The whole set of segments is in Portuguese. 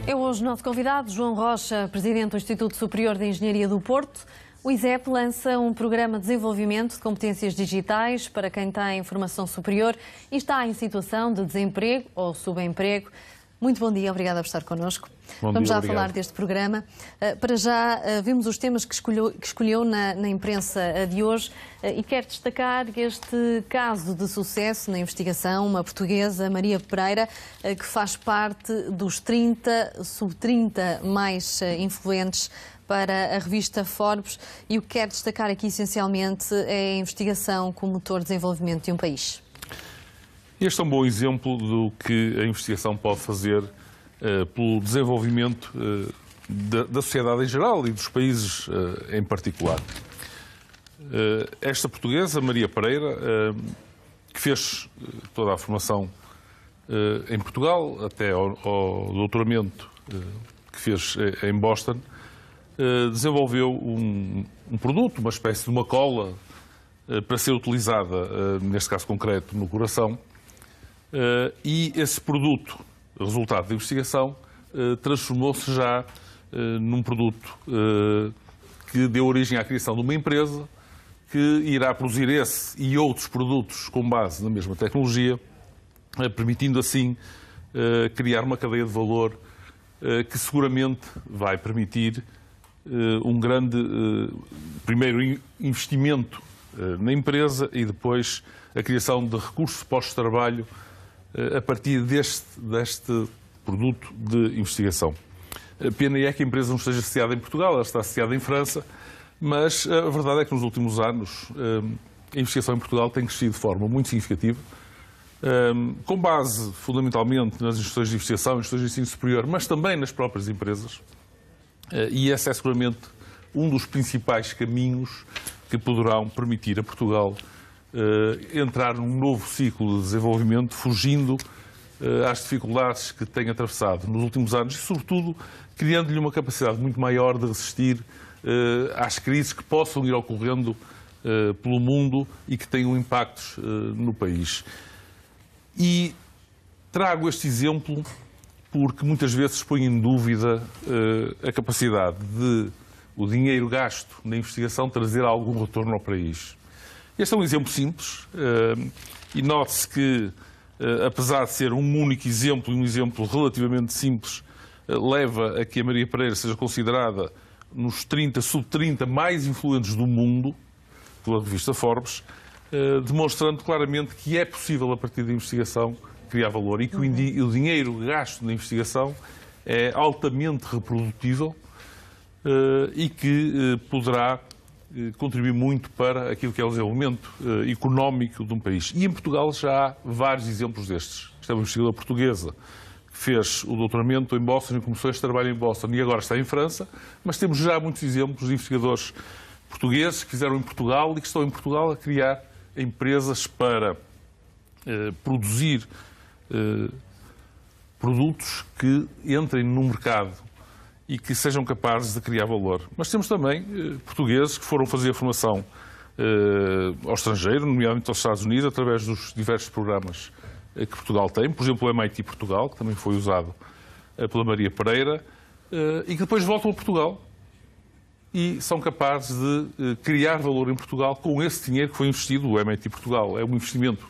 É hoje nosso convidado, João Rocha, presidente do Instituto Superior de Engenharia do Porto. O ISEP lança um programa de desenvolvimento de competências digitais para quem tem formação superior e está em situação de desemprego ou subemprego. Muito bom dia, obrigada por estar connosco. Vamos já falar deste programa. Para já, vimos os temas que escolheu na imprensa de hoje e quero destacar este caso de sucesso na investigação, uma portuguesa, Maria Pereira, que faz parte dos 30, sub-30 mais influentes para a revista Forbes, e o que quero destacar aqui essencialmente é a investigação como motor de desenvolvimento de um país. Este é um bom exemplo do que a investigação pode fazer pelo desenvolvimento da sociedade em geral e dos países em particular. Esta portuguesa, Maria Pereira, que fez toda a formação em Portugal, até ao doutoramento que fez em Boston, desenvolveu um produto, uma espécie de uma cola, para ser utilizada, neste caso concreto, no coração. E esse produto, resultado da investigação, transformou-se já num produto que deu origem à criação de uma empresa que irá produzir esse e outros produtos com base na mesma tecnologia, permitindo assim criar uma cadeia de valor que seguramente vai permitir um grande, primeiro, investimento na empresa e depois a criação de recursos pós-trabalho a partir deste produto de investigação. A pena é que a empresa não esteja associada em Portugal, ela está associada em França, mas a verdade é que nos últimos anos a investigação em Portugal tem crescido de forma muito significativa, com base fundamentalmente nas instituições de investigação, instituições de ensino superior, mas também nas próprias empresas. E esse é seguramente um dos principais caminhos que poderão permitir a Portugal entrar num novo ciclo de desenvolvimento, fugindo às dificuldades que tem atravessado nos últimos anos e, sobretudo, criando-lhe uma capacidade muito maior de resistir às crises que possam ir ocorrendo pelo mundo e que tenham impactos no país. E trago este exemplo porque muitas vezes põe em dúvida a capacidade de o dinheiro gasto na investigação trazer algum retorno ao país. Este é um exemplo simples e note-se que, apesar de ser um único exemplo e um exemplo relativamente simples, leva a que a Maria Pereira seja considerada nos 30, sub-30 mais influentes do mundo, pela revista Forbes, demonstrando claramente que é possível, a partir da investigação, criar valor e que o dinheiro gasto na investigação é altamente reprodutível e que poderá contribuir muito para aquilo que é o desenvolvimento económico de um país. E em Portugal já há vários exemplos destes. Esta é uma investigadora portuguesa que fez o doutoramento em Boston e começou este trabalho em Boston e agora está em França, mas temos já muitos exemplos de investigadores portugueses que fizeram em Portugal e que estão em Portugal a criar empresas para produzir produtos que entrem no mercado e que sejam capazes de criar valor. Mas temos também portugueses que foram fazer a formação ao estrangeiro, nomeadamente aos Estados Unidos, através dos diversos programas que Portugal tem. Por exemplo, o MIT Portugal, que também foi usado pela Maria Pereira, e que depois voltam a Portugal e são capazes de criar valor em Portugal com esse dinheiro que foi investido. O MIT Portugal é um investimento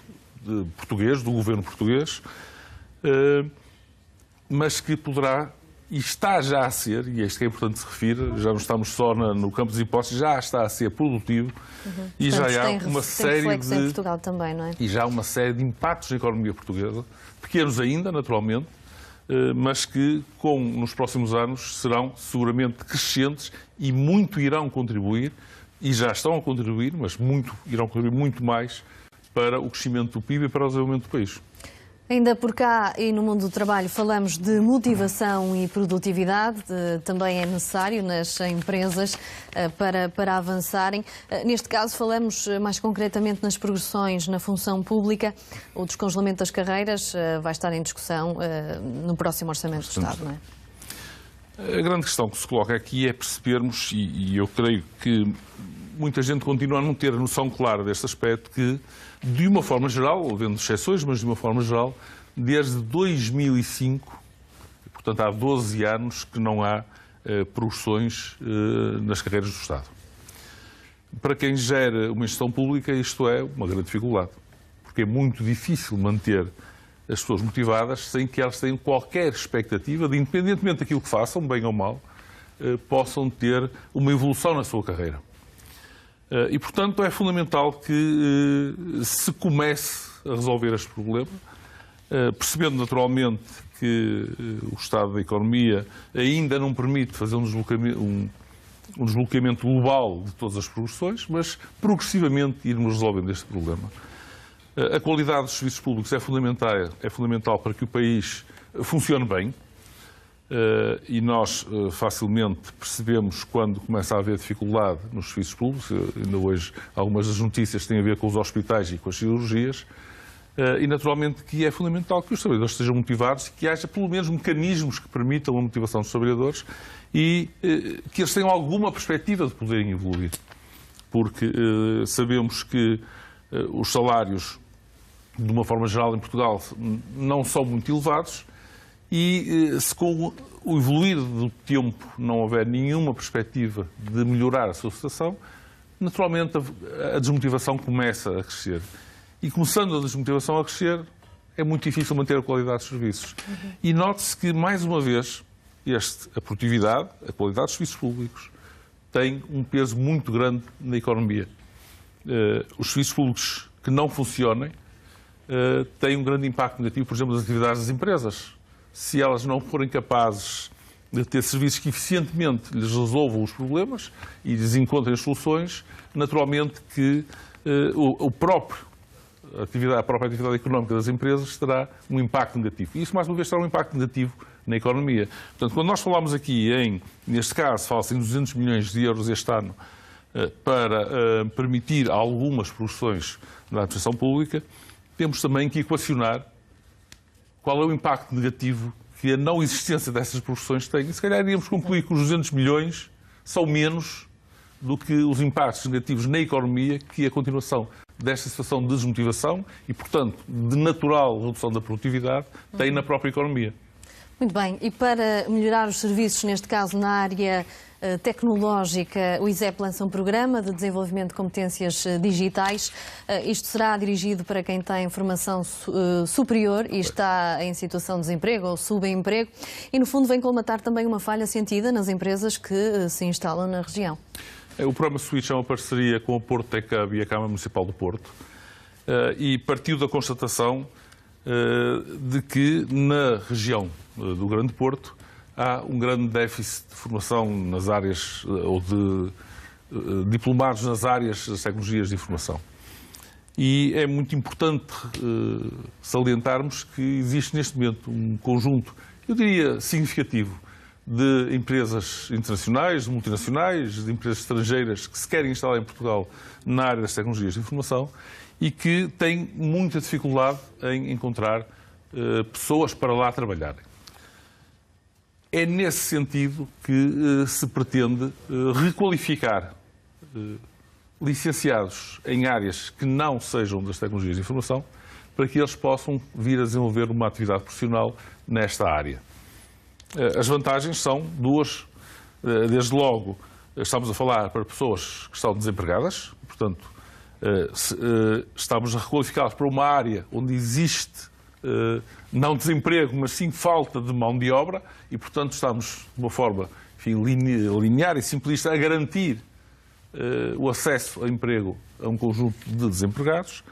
português, do governo português, mas que poderá, e está já a ser, e isto que é importante se referir, já não estamos só no campo das hipóteses, já está a ser produtivo e portanto, já há uma série de... em Portugal também, não é? E já há uma série de impactos na economia portuguesa, pequenos ainda, naturalmente, mas que nos próximos anos serão seguramente crescentes e muito irão contribuir, e já estão a contribuir, mas irão contribuir muito mais para o crescimento do PIB e para o desenvolvimento do país. Ainda por cá e no mundo do trabalho falamos de motivação e produtividade, também é necessário nas empresas para avançarem. Neste caso falamos mais concretamente nas progressões na função pública. O descongelamento das carreiras vai estar em discussão no próximo Orçamento do Estado, não é? A grande questão que se coloca aqui é percebermos, e eu creio que muita gente continua a não ter a noção clara deste aspecto, que, de uma forma geral, havendo exceções, mas de uma forma geral, desde 2005, Portanto, há 12 anos que não há progressões nas carreiras do Estado. Para quem gera uma instituição pública, isto é uma grande dificuldade, porque é muito difícil manter as pessoas motivadas sem que elas tenham qualquer expectativa de, independentemente daquilo que façam, bem ou mal, possam ter uma evolução na sua carreira. E, portanto, é fundamental que se comece a resolver este problema, percebendo naturalmente que o estado da economia ainda não permite fazer um desbloqueamento global de todas as progressões, mas progressivamente irmos resolvendo este problema. A qualidade dos serviços públicos é fundamental para que o país funcione bem, e nós facilmente percebemos quando começa a haver dificuldade nos serviços públicos. Ainda hoje algumas das notícias têm a ver com os hospitais e com as cirurgias, e naturalmente que é fundamental que os trabalhadores estejam motivados e que haja pelo menos mecanismos que permitam a motivação dos trabalhadores e que eles tenham alguma perspectiva de poderem evoluir. Porque sabemos que os salários, de uma forma geral, em Portugal, não são muito elevados e se com o evoluir do tempo não houver nenhuma perspectiva de melhorar a sua situação, naturalmente a desmotivação começa a crescer. E começando a desmotivação a crescer, é muito difícil manter a qualidade dos serviços. E note-se que, mais uma vez, a produtividade, a qualidade dos serviços públicos, tem um peso muito grande na economia. Os serviços públicos que não funcionem têm um grande impacto negativo, por exemplo, nas atividades das empresas. Se elas não forem capazes de ter serviços que eficientemente lhes resolvam os problemas e lhes encontrem as soluções, naturalmente que a própria atividade económica das empresas terá um impacto negativo. E isso, mais uma vez, terá um impacto negativo na economia. Portanto, quando nós falamos aqui neste caso, fala-se em 200 milhões de euros este ano para permitir algumas produções na administração pública, temos também que equacionar qual é o impacto negativo que a não existência dessas produções tem. E se calhar iríamos concluir que os 200 milhões são menos do que os impactos negativos na economia que a continuação desta situação de desmotivação e, portanto, de natural redução da produtividade tem na própria economia. Muito bem. E para melhorar os serviços, neste caso na área tecnológica, o ISEP lança um programa de desenvolvimento de competências digitais. Isto será dirigido para quem tem formação superior e está em situação de desemprego ou subemprego e, no fundo, vem colmatar também uma falha sentida nas empresas que se instalam na região. O programa Switch é uma parceria com a Porto Tech Hub e a Câmara Municipal do Porto e partiu da constatação de que na região do Grande Porto há um grande déficit de formação nas áreas, ou de diplomados nas áreas das tecnologias de informação. E é muito importante salientarmos que existe neste momento um conjunto, eu diria, significativo, de empresas internacionais, de multinacionais, de empresas estrangeiras que se querem instalar em Portugal na área das tecnologias de informação e que têm muita dificuldade em encontrar pessoas para lá trabalharem. É nesse sentido que se pretende requalificar licenciados em áreas que não sejam das tecnologias de informação para que eles possam vir a desenvolver uma atividade profissional nesta área. As vantagens são duas. Desde logo, estamos a falar para pessoas que estão desempregadas, portanto, estamos a requalificá-las para uma área onde existe não desemprego, mas sim falta de mão de obra e, portanto, estamos de uma forma, enfim, linear e simplista a garantir o acesso a emprego a um conjunto de desempregados.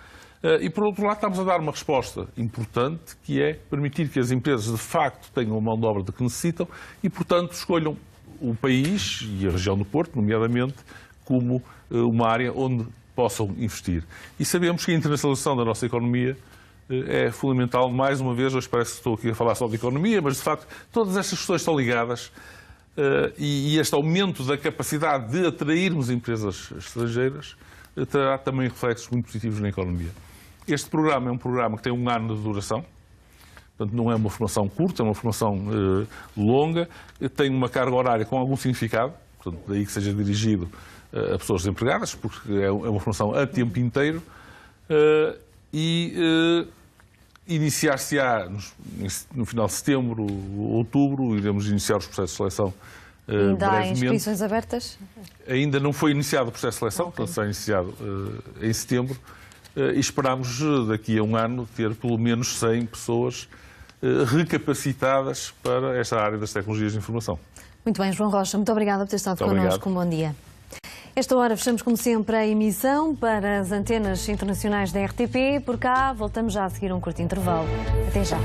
E, por outro lado, estamos a dar uma resposta importante, que é permitir que as empresas, de facto, tenham a mão de obra de que necessitam e, portanto, escolham o país e a região do Porto, nomeadamente, como uma área onde possam investir. E sabemos que a internacionalização da nossa economia é fundamental. Mais uma vez, hoje parece que estou aqui a falar só de economia, mas, de facto, todas estas questões estão ligadas e este aumento da capacidade de atrairmos empresas estrangeiras terá também reflexos muito positivos na economia. Este programa é um programa que tem 1 ano de duração, portanto não é uma formação curta, é uma formação longa, tem uma carga horária com algum significado, portanto daí que seja dirigido a pessoas desempregadas, porque é uma formação a tempo inteiro, e Iniciar-se-á no final de setembro, outubro, iremos iniciar os processos de seleção Ainda há brevemente. inscrições abertas? Ainda não foi iniciado o processo de seleção, portanto será iniciado em setembro, e esperamos daqui a um ano ter pelo menos 100 pessoas recapacitadas para esta área das tecnologias de informação. Muito bem, João Rocha, muito obrigada por ter estado Muito connosco. obrigado. Um bom dia. Esta hora fechamos, como sempre, a emissão para as antenas internacionais da RTP. Por cá, voltamos já a seguir um curto intervalo. Até já.